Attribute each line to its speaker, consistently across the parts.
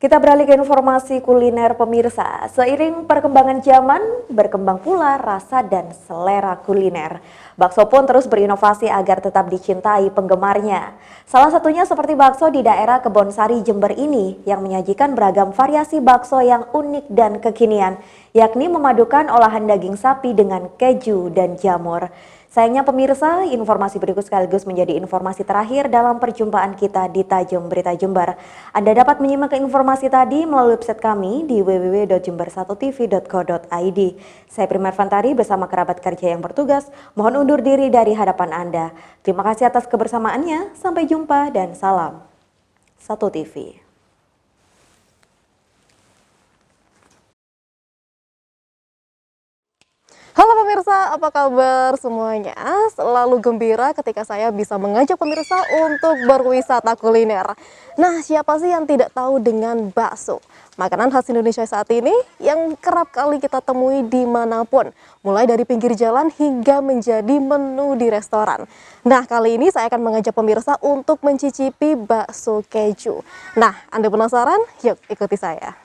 Speaker 1: Kita beralih ke informasi kuliner pemirsa. Seiring perkembangan zaman, berkembang pula rasa dan selera kuliner. Bakso pun terus berinovasi agar tetap dicintai penggemarnya. Salah satunya seperti bakso di daerah Kebonsari, Jember ini yang menyajikan beragam variasi bakso yang unik dan kekinian, yakni memadukan olahan daging sapi dengan keju dan jamur. Sayangnya pemirsa, informasi berikut sekaligus menjadi informasi terakhir dalam perjumpaan kita di Tajam Berita Jember. Anda dapat menyimak informasi tadi melalui website kami di www.jember1tv.co.id. Saya Primer Fantari bersama kerabat kerja yang bertugas, mohon undur diri dari hadapan Anda. Terima kasih atas kebersamaannya, sampai jumpa dan salam 1 TV.
Speaker 2: Halo pemirsa, apa kabar semuanya? Selalu gembira ketika saya bisa mengajak pemirsa untuk berwisata kuliner. Nah, siapa sih yang tidak tahu dengan bakso? Makanan khas Indonesia saat ini yang kerap kali kita temui dimanapun. Mulai dari pinggir jalan hingga menjadi menu di restoran. Nah, kali ini saya akan mengajak pemirsa untuk mencicipi bakso keju. Nah, Anda penasaran? Yuk ikuti saya.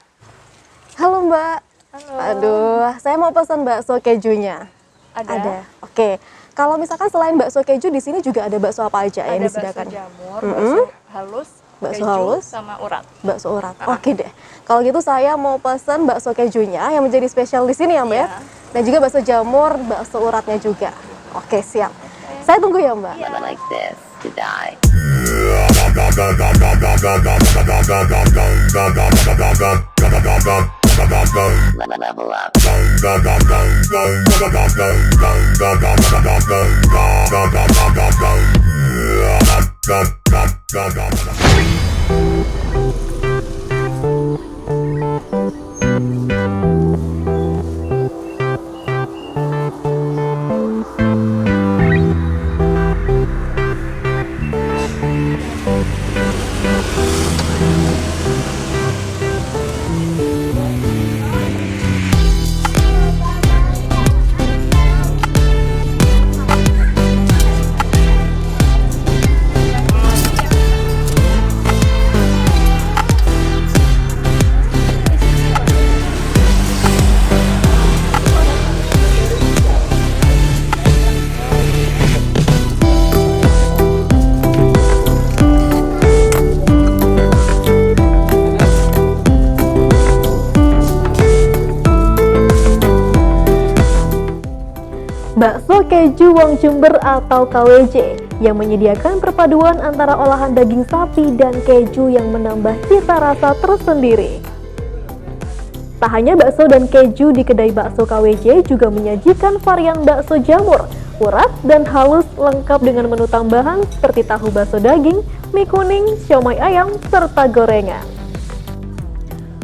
Speaker 2: Halo Mbak. Halo. Aduh, saya mau pesan bakso kejunya. Ada. Oke. Kalau misalkan selain bakso keju di sini juga ada bakso apa aja yang disediakan?
Speaker 3: Ada bakso jamur, bakso halus,
Speaker 2: bakso
Speaker 3: keju,
Speaker 2: halus
Speaker 3: sama urat.
Speaker 2: Bakso urat. Oke deh. Kalau gitu saya mau pesan bakso kejunya yang menjadi spesial di sini ya, Mbak.
Speaker 3: Iya.
Speaker 2: Dan juga bakso jamur, bakso uratnya juga. Oke, siap. Saya tunggu ya, Mbak.
Speaker 3: Yeah. Like this to die. Level up.
Speaker 2: Bakso keju Wong Jember atau KWJ yang menyediakan perpaduan antara olahan daging sapi dan keju yang menambah cita rasa tersendiri. Tak hanya bakso dan keju di kedai bakso KWJ juga menyajikan varian bakso jamur, urat, dan halus lengkap dengan menu tambahan seperti tahu bakso daging, mie kuning, siomay ayam, serta gorengan.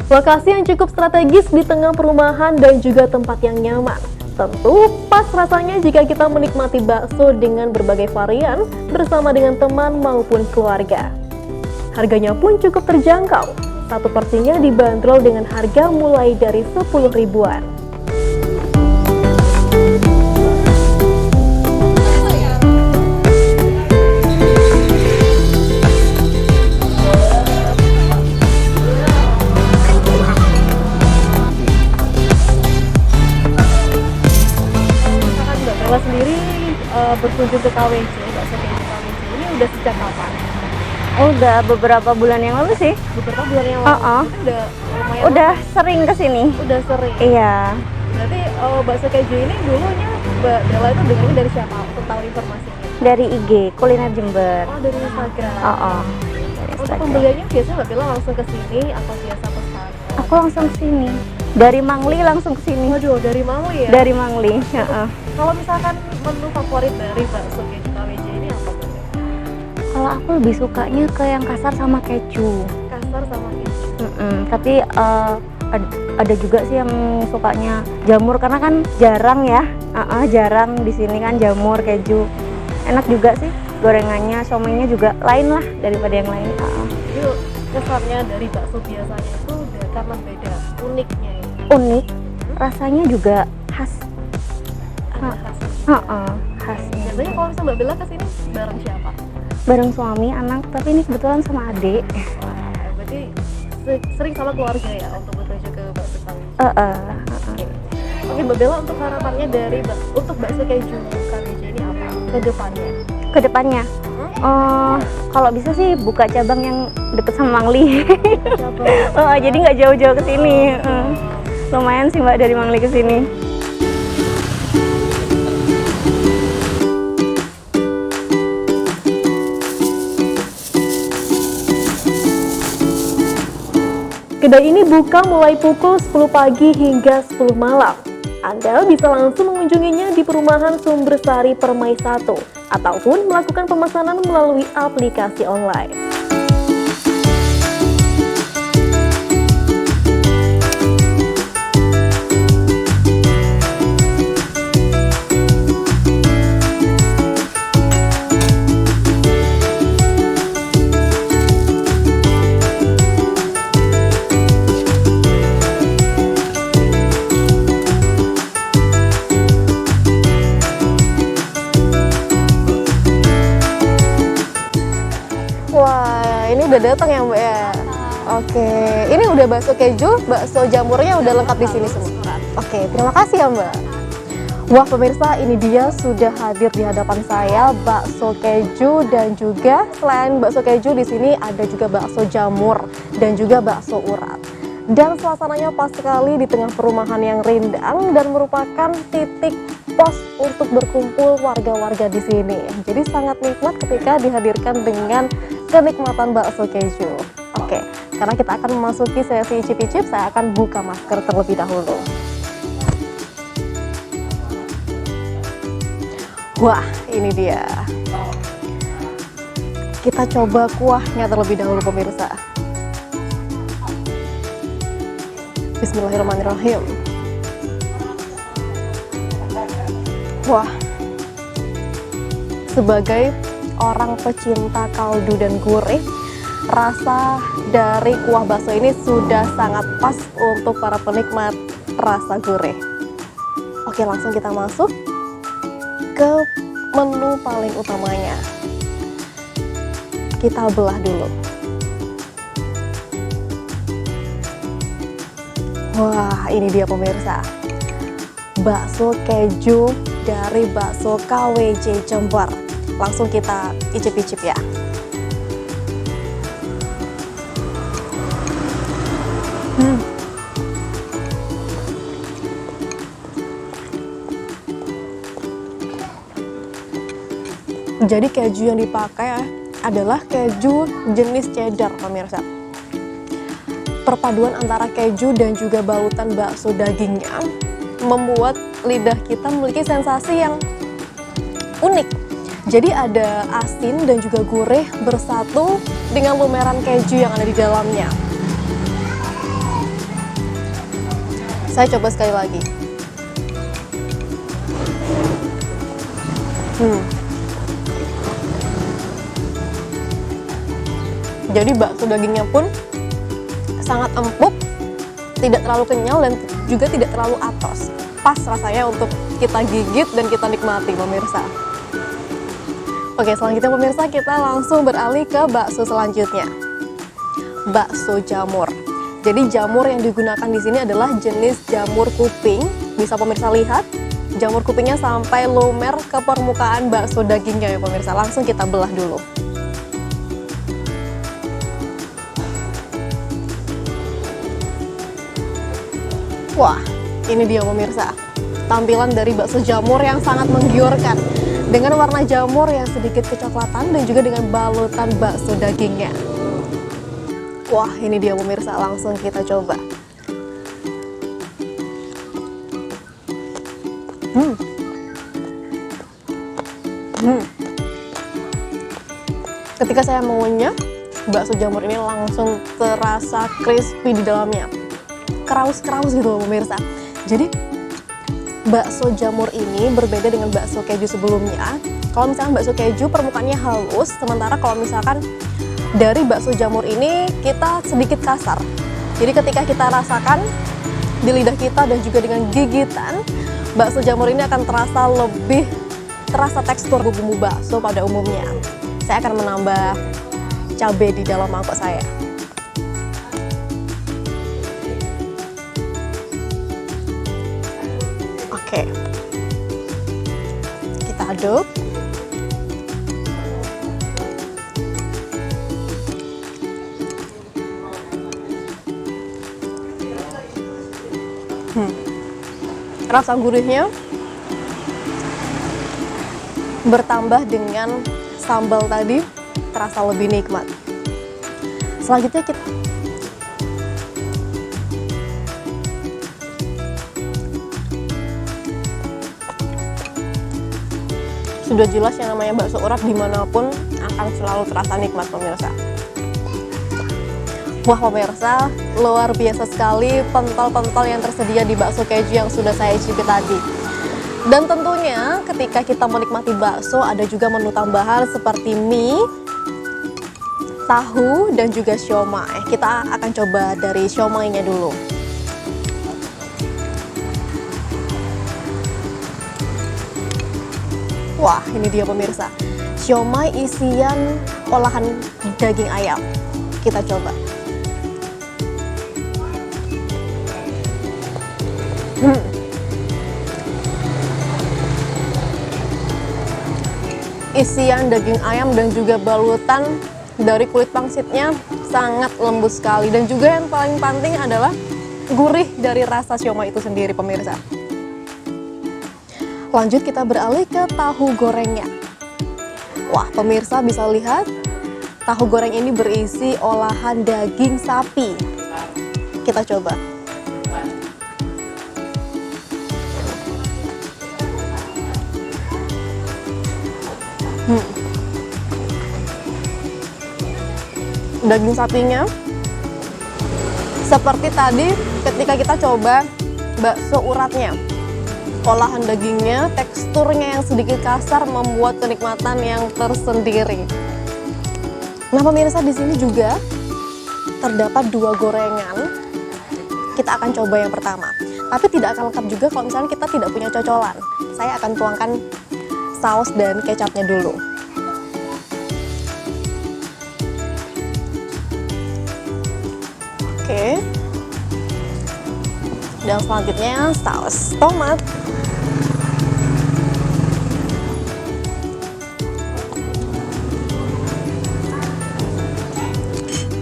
Speaker 2: Lokasi yang cukup strategis di tengah perumahan dan juga tempat yang nyaman. Tentu pas rasanya jika kita menikmati bakso dengan berbagai varian bersama dengan teman maupun keluarga. Harganya pun cukup terjangkau. Satu porsinya dibanderol dengan harga mulai dari 10 ribuan. Sendiri berkunjung ke KWJ, bakso keju KWJ ini udah sejak kapan?
Speaker 4: Oh, udah beberapa bulan yang lalu sih.
Speaker 2: Beberapa bulan yang lalu. Udah lumayan.
Speaker 4: Udah sering kesini.
Speaker 2: Udah sering.
Speaker 4: Iya.
Speaker 2: Berarti bakso keju ini dulunya Mbak Dela itu dengarnya dari siapa untuk tahu informasinya?
Speaker 4: Dari IG Kuliner Jember.
Speaker 2: Oh, dari Instagram.
Speaker 4: Dari
Speaker 2: Untuk
Speaker 4: Instagram.
Speaker 2: pembeliannya biasanya Mbak Dela langsung ke sini atau biasa pesan?
Speaker 4: Aku langsung kesini. Dari Mangli langsung kesini.
Speaker 2: Waduh, dari Mangli ya?
Speaker 4: Dari Mangli.
Speaker 2: Kalau misalkan menu favorit dari bakso keju KWJ ini apa?
Speaker 4: Kalau aku lebih sukanya ke yang kasar sama keju.
Speaker 2: Kasar sama keju.
Speaker 4: Tapi ada juga sih yang sukanya jamur karena kan jarang ya. Jarang di sini kan jamur keju. Enak juga sih. Gorengannya, siomaynya juga lain lah daripada yang lain.
Speaker 2: Jadi kesannya dari bakso biasanya itu udah karena beda, uniknya ya.
Speaker 4: Unik, rasanya juga khas. Khasnya.
Speaker 2: Biasanya kalau misalnya Mbak Bella kesini bareng siapa?
Speaker 4: Bareng suami, anak, tapi ini kebetulan sama adik.
Speaker 2: Wah, berarti sering sama keluarga ya untuk berkunjung ke bakso Kawi.
Speaker 4: Heeh.
Speaker 2: Oke, Mbak Bella, untuk harapannya untuk bakso keju Kawijo ini apa ke depannya?
Speaker 4: Kedepannya, kalau bisa sih buka cabang yang deket sama Mangli. Jadi nggak jauh-jauh ke sini. Lumayan sih Mbak dari Mangli ke sini.
Speaker 2: Kedai ini buka mulai pukul 10 pagi hingga 10 malam. Anda bisa langsung mengunjunginya di perumahan Sumbersari Permai 1 ataupun melakukan pemesanan melalui aplikasi online. Wah, ini udah datang ya Mbak ya? Oke, ini udah bakso keju, bakso jamurnya udah lengkap di sini semua. Oke, terima kasih ya Mbak. Wah pemirsa, ini dia sudah hadir di hadapan saya bakso keju dan juga selain bakso keju di sini ada juga bakso jamur dan juga bakso urat. Dan suasananya pas sekali di tengah perumahan yang rindang dan merupakan titik pos untuk berkumpul warga-warga di sini. Jadi sangat nikmat ketika dihadirkan dengan kenikmatan bakso keju. Oke, karena kita akan memasuki sesi icip-icip, saya akan buka masker terlebih dahulu. Wah, ini dia. Kita coba kuahnya terlebih dahulu pemirsa. Bismillahirrahmanirrahim. Wah, sebagai orang pecinta kaldu dan gurih, rasa dari kuah bakso ini sudah sangat pas untuk para penikmat rasa gurih. Oke, langsung kita masuk ke menu paling utamanya. Kita belah dulu. Wah, ini dia pemirsa. Bakso keju dari bakso KWJ Jember. Langsung kita icip-icip ya. Jadi keju yang dipakai adalah keju jenis cheddar pemirsa. Perpaduan antara keju dan juga balutan bakso dagingnya membuat lidah kita memiliki sensasi yang unik. Jadi ada asin dan juga gurih bersatu dengan lumeran keju yang ada di dalamnya. Saya coba sekali lagi. Jadi bakso dagingnya pun sangat empuk, tidak terlalu kenyal dan juga tidak terlalu atos. Pas rasanya untuk kita gigit dan kita nikmati pemirsa. Oke, selanjutnya pemirsa kita langsung beralih ke bakso selanjutnya. Bakso jamur. Jadi jamur yang digunakan di sini adalah jenis jamur kuping. Bisa pemirsa lihat, jamur kupingnya sampai lumer ke permukaan bakso dagingnya ya pemirsa. Langsung kita belah dulu. Wah, ini dia pemirsa, tampilan dari bakso jamur yang sangat menggiurkan dengan warna jamur yang sedikit kecoklatan dan juga dengan balutan bakso dagingnya. Wah, ini dia pemirsa, langsung kita coba. Ketika saya mengunyah, bakso jamur ini langsung terasa crispy di dalamnya. Kraus-kraus gitu pemirsa. Jadi bakso jamur ini berbeda dengan bakso keju sebelumnya. Kalau misalkan bakso keju permukaannya halus, sementara kalau misalkan dari bakso jamur ini kita sedikit kasar. Jadi ketika kita rasakan di lidah kita dan juga dengan gigitan, bakso jamur ini akan terasa tekstur bumbu bakso pada umumnya. Saya akan menambah cabai di dalam mangkok saya. Oke. Kita aduk. Rasa gurihnya bertambah dengan sambal tadi, terasa lebih nikmat. Selanjutnya kita sudah jelas yang namanya bakso urat dimanapun akan selalu terasa nikmat, pemirsa. Wah, pemirsa, luar biasa sekali pentol-pentol yang tersedia di bakso keju yang sudah saya icipi tadi. Dan tentunya ketika kita menikmati bakso ada juga menu tambahan seperti mie, tahu, dan juga siomay. Kita akan coba dari siomaynya dulu. Wah, ini dia pemirsa. Siomay isian olahan daging ayam. Kita coba. Isian daging ayam dan juga balutan dari kulit pangsitnya sangat lembut sekali. Dan juga yang paling penting adalah gurih dari rasa siomay itu sendiri, pemirsa. Lanjut kita beralih ke tahu gorengnya. Wah, pemirsa bisa lihat tahu goreng ini berisi olahan daging sapi. Kita coba. Daging sapinya seperti tadi ketika kita coba bakso uratnya, olahan dagingnya, teksturnya yang sedikit kasar membuat kenikmatan yang tersendiri. Nah, pemirsa, di sini juga terdapat dua gorengan. Kita akan coba yang pertama, tapi tidak akan lengkap juga kalau misalnya kita tidak punya cocolan. Saya akan tuangkan saus dan kecapnya dulu. Oke. Dan selanjutnya saus tomat.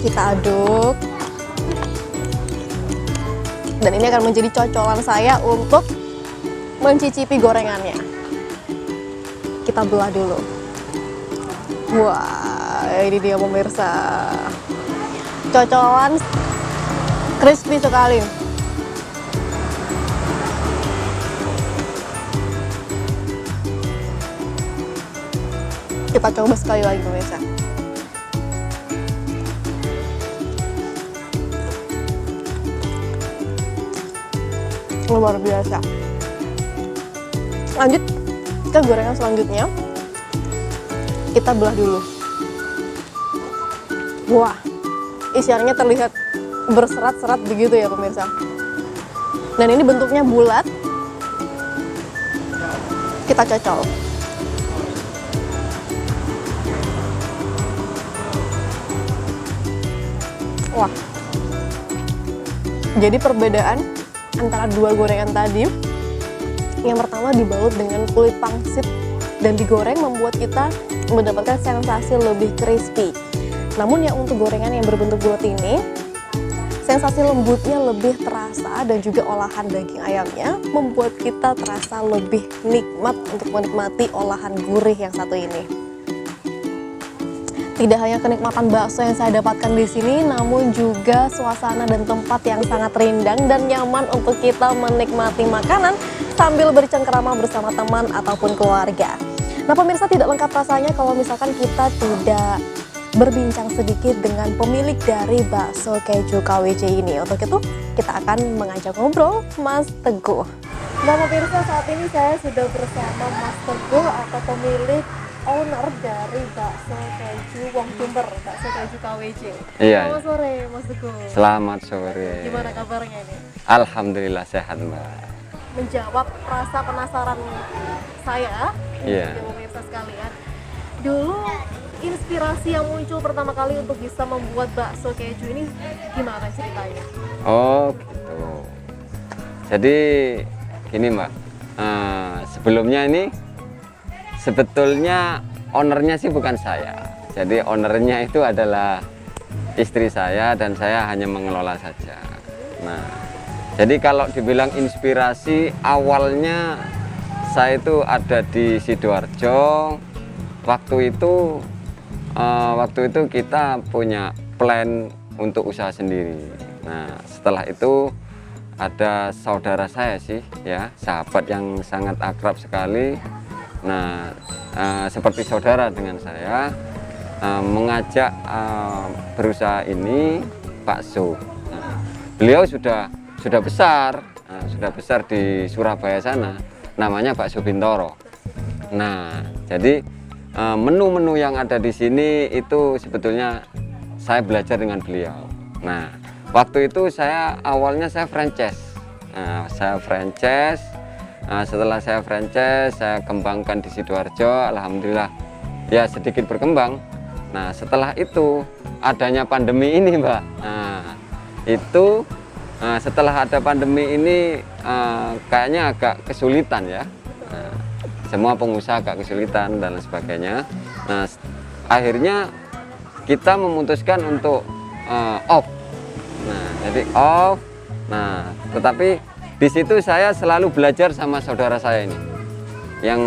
Speaker 2: Kita aduk. Dan ini akan menjadi cocolan saya untuk mencicipi gorengannya. Kita belah dulu. Wah, ini dia pemirsa. Cocolan crispy sekali. Kita coba sekali lagi, pemirsa. Luar biasa. Lanjut ke gorengan selanjutnya. Kita belah dulu. Wah, isiannya terlihat berserat-serat begitu ya, pemirsa. Dan ini bentuknya bulat. Kita cocol. Wah. Jadi perbedaan antara dua gorengan tadi, yang pertama dibalut dengan kulit pangsit dan digoreng membuat kita mendapatkan sensasi lebih crispy. Namun yang untuk gorengan yang berbentuk bulat ini, sensasi lembutnya lebih terasa dan juga olahan daging ayamnya membuat kita terasa lebih nikmat untuk menikmati olahan gurih yang satu ini. Tidak hanya kenikmatan bakso yang saya dapatkan di sini, namun juga suasana dan tempat yang sangat rindang dan nyaman untuk kita menikmati makanan sambil bercengkerama bersama teman ataupun keluarga. Nah, pemirsa, tidak lengkap rasanya kalau misalkan kita tidak berbincang sedikit dengan pemilik dari bakso keju KWC ini. Untuk itu, kita akan mengajak ngobrol Mas Teguh. Nah, pemirsa, saat ini saya sudah bersama Mas Teguh atau pemilik owner dari bakso keju Wong Jumber, bakso keju KWC.
Speaker 5: Iya.
Speaker 2: Selamat sore, Mas Teguh.
Speaker 5: Selamat sore.
Speaker 2: Gimana kabarnya ini?
Speaker 5: Alhamdulillah sehat, Mbak.
Speaker 2: Menjawab rasa penasaran saya,
Speaker 5: Iya.
Speaker 2: dan pemirsa sekalian. Dulu inspirasi yang muncul pertama kali untuk bisa membuat bakso keju ini gimana ceritanya?
Speaker 5: Oh, gitu. Jadi gini, Mbak. Sebelumnya ini sebetulnya ownernya sih bukan saya. Jadi ownernya itu adalah istri saya dan saya hanya mengelola saja. Nah, jadi kalau dibilang inspirasi, awalnya saya itu ada di Sidoarjo. Waktu itu kita punya plan untuk usaha sendiri. Nah, setelah itu ada saudara saya sih, ya, sahabat yang sangat akrab sekali. Nah, seperti saudara dengan saya, mengajak berusaha ini bakso. Nah, beliau sudah besar, sudah besar di Surabaya sana, namanya Bakso Bintoro. Nah, jadi menu-menu yang ada di sini itu sebetulnya saya belajar dengan beliau. Nah, waktu itu awalnya saya franchise. Setelah saya franchise, saya kembangkan di Sidoarjo. Alhamdulillah, ya sedikit berkembang. Nah, setelah itu adanya pandemi ini, Mbak. Nah, itu setelah ada pandemi ini kayaknya agak kesulitan ya. Nah, semua pengusaha agak kesulitan dan lain sebagainya. Nah, akhirnya kita memutuskan untuk off. Nah, jadi off. Nah, tetapi di situ saya selalu belajar sama saudara saya ini, yang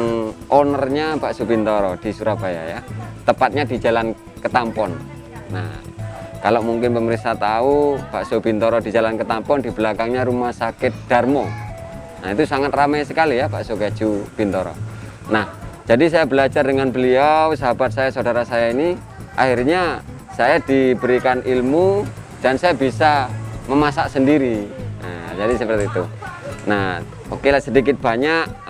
Speaker 5: ownernya Bakso Bintoro di Surabaya ya. Tepatnya di Jalan Ketampon. Nah, kalau mungkin pemirsa tahu, Bakso Bintoro di Jalan Ketampon, di belakangnya Rumah Sakit Darmo. Nah, itu sangat ramai sekali ya bakso keju Bintoro. Nah, jadi saya belajar dengan beliau, sahabat saya, saudara saya ini. Akhirnya saya diberikan ilmu dan saya bisa memasak sendiri. Nah, jadi seperti itu. Nah, oke lah, sedikit banyak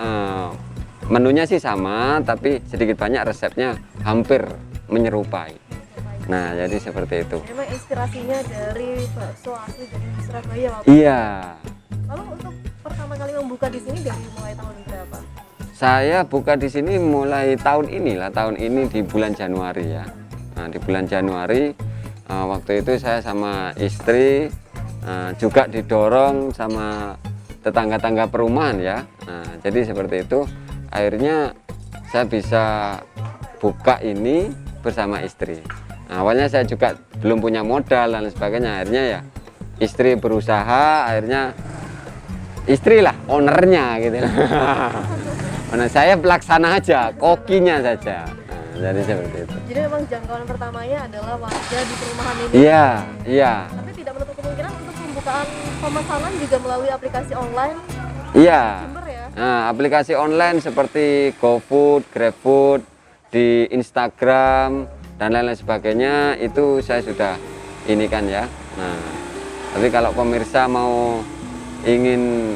Speaker 5: menunya sih sama, tapi sedikit banyak resepnya hampir menyerupai. Nah, jadi seperti itu.
Speaker 2: Memang inspirasinya dari bakso asli dari Surabaya, Pak?
Speaker 5: Iya.
Speaker 2: Lalu untuk pertama kali membuka di sini dari mulai tahun berapa?
Speaker 5: Saya buka di sini mulai tahun ini di bulan Januari ya. Nah, di bulan Januari waktu itu saya sama istri juga didorong sama tetangga-tangga perumahan ya. Nah, jadi seperti itu. Akhirnya saya bisa buka ini bersama istri. Nah, awalnya saya juga belum punya modal dan sebagainya. Akhirnya ya istri berusaha, akhirnya istri lah ownernya gitu. Nah, saya pelaksana aja, kokinya saja. Nah, jadi seperti itu.
Speaker 2: Jadi memang jangkauan pertamanya adalah warga di perumahan ini.
Speaker 5: Iya, iya.
Speaker 2: Tapi tidak menutup kemungkinan untuk pembukaan pemesanan juga melalui aplikasi online.
Speaker 5: Iya.
Speaker 2: Sumber ya.
Speaker 5: Nah, aplikasi online seperti GoFood, GrabFood, di Instagram dan lain-lain sebagainya itu saya sudah ini kan ya. Nah, tapi kalau pemirsa mau ingin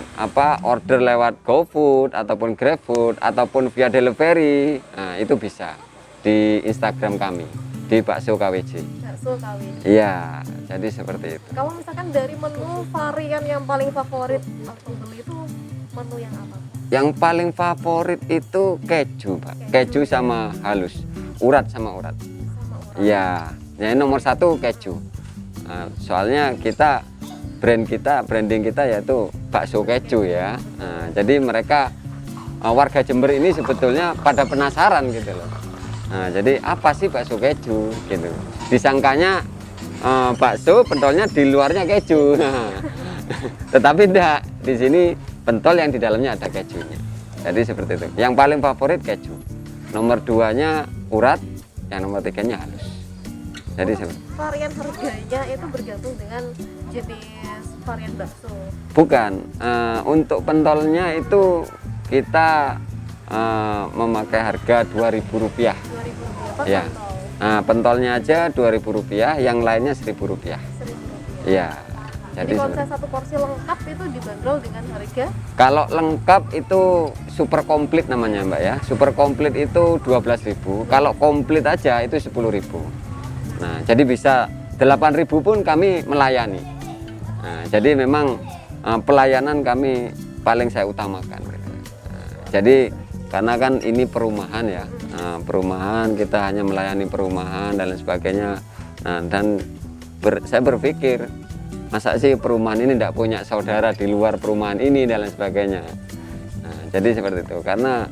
Speaker 5: order lewat GoFood ataupun GrabFood ataupun via delivery, nah itu bisa di Instagram kami di Bakso KWJ.
Speaker 2: Bakso KWJ.
Speaker 5: Iya, jadi seperti itu.
Speaker 2: Kalau misalkan dari menu varian yang paling favorit atau beli itu menu yang apa?
Speaker 5: Yang paling favorit itu keju, Pak. Keju sama halus, urat sama urat. Iya, yang nomor satu keju. Nah, soalnya branding kita yaitu bakso keju ya. Nah, jadi mereka warga Jember ini sebetulnya pada penasaran gitu loh. Nah, jadi apa sih bakso keju gitu? Disangkanya bakso pentolnya di luarnya keju. Tetapi tidak, di sini pentol yang di dalamnya ada kejunya. Jadi seperti itu. Yang paling favorit keju. Nomor 2-nya urat, yang nomor 3-nya halus. Jadi
Speaker 2: varian harganya itu bergantung dengan jenis varian bakso.
Speaker 5: Bukan, untuk pentolnya itu kita memakai harga Rp2.000.
Speaker 2: Rp2.000 per
Speaker 5: Ya.
Speaker 2: pentol.
Speaker 5: Nah, pentolnya aja Rp2.000, yang lainnya Rp1.000.
Speaker 2: Rp1.000.
Speaker 5: Iya.
Speaker 2: Jadi kalau misalnya satu porsi lengkap itu dibanderol dengan harga?
Speaker 5: Kalau lengkap itu super komplit namanya Mbak ya. Super komplit itu 12.000. Kalau komplit aja itu 10.000. Nah, jadi bisa 8.000 pun kami melayani. Nah, jadi memang pelayanan kami paling saya utamakan. Nah, jadi karena kan ini perumahan ya. Nah, perumahan kita hanya melayani perumahan dan lain sebagainya. Nah, dan saya berpikir masa sih perumahan ini tidak punya saudara di luar perumahan ini dan lain sebagainya. Nah, jadi seperti itu. Karena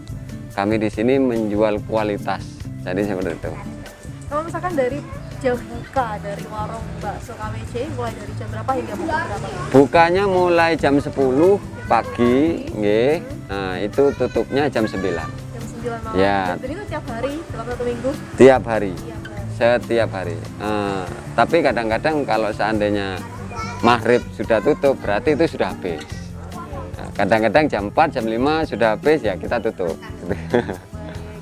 Speaker 5: kami di sini menjual kualitas. Jadi seperti itu.
Speaker 2: Kalau misalkan dari jam buka dari warung bakso KWC mulai dari jam berapa hingga pukul berapa?
Speaker 5: Bukanya mulai jam 10 pagi, nggih. Nah, itu tutupnya jam 9.
Speaker 2: Jam 9 malam.
Speaker 5: Ya.
Speaker 2: Dan itu tiap hari dalam 1 minggu?
Speaker 5: Tiap hari.
Speaker 2: Tiap hari.
Speaker 5: Setiap hari. Tapi kadang-kadang kalau seandainya maghrib sudah tutup, berarti itu sudah habis. Nah, kadang-kadang jam 4, jam 5 sudah habis, ya kita tutup.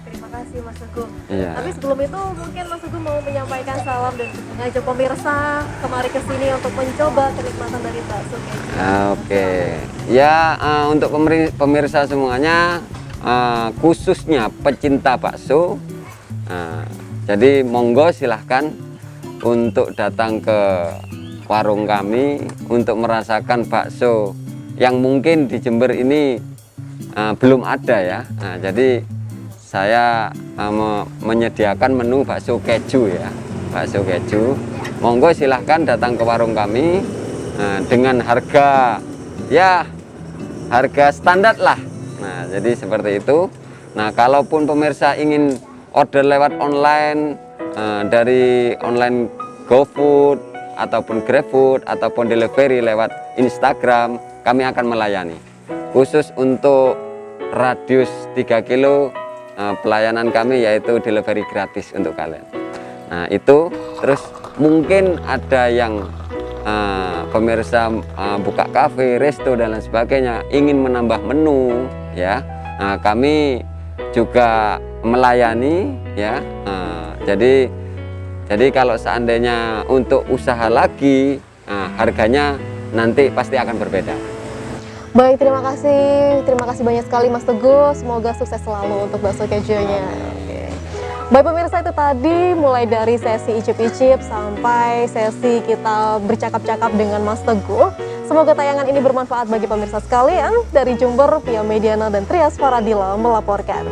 Speaker 2: Terima kasih Mas Teguh.
Speaker 5: Iya.
Speaker 2: Tapi sebelum itu mungkin Mas Teguh mau menyampaikan salam dan mengajak pemirsa kemari ke sini untuk mencoba kenikmatan dari bakso keju.
Speaker 5: Oke. Ya, untuk pemirsa semuanya, khususnya pecinta bakso, jadi monggo silahkan untuk datang ke warung kami untuk merasakan bakso yang mungkin di Jember ini belum ada ya. Jadi saya menyediakan menu bakso keju ya, bakso keju. Monggo silahkan datang ke warung kami dengan harga harga standar lah. Nah, jadi seperti itu. Nah, kalaupun pemirsa ingin order lewat online, dari online GoFood ataupun GrabFood ataupun delivery lewat Instagram, kami akan melayani. Khusus untuk radius 3 kilo, pelayanan kami yaitu delivery gratis untuk kalian. Nah, itu terus mungkin ada yang pemirsa buka kafe, resto dan lain sebagainya, ingin menambah menu ya. Nah, kami juga melayani ya. Jadi kalau seandainya untuk usaha lagi, harganya nanti pasti akan berbeda.
Speaker 2: Baik, terima kasih banyak sekali Mas Teguh. Semoga sukses selalu untuk bakso kejunya. Oke. Baik pemirsa, itu tadi mulai dari sesi icip-icip sampai sesi kita bercakap-cakap dengan Mas Teguh. Semoga tayangan ini bermanfaat bagi pemirsa sekalian. Dari Jember, Pia Mediana dan Trias Faradila melaporkan.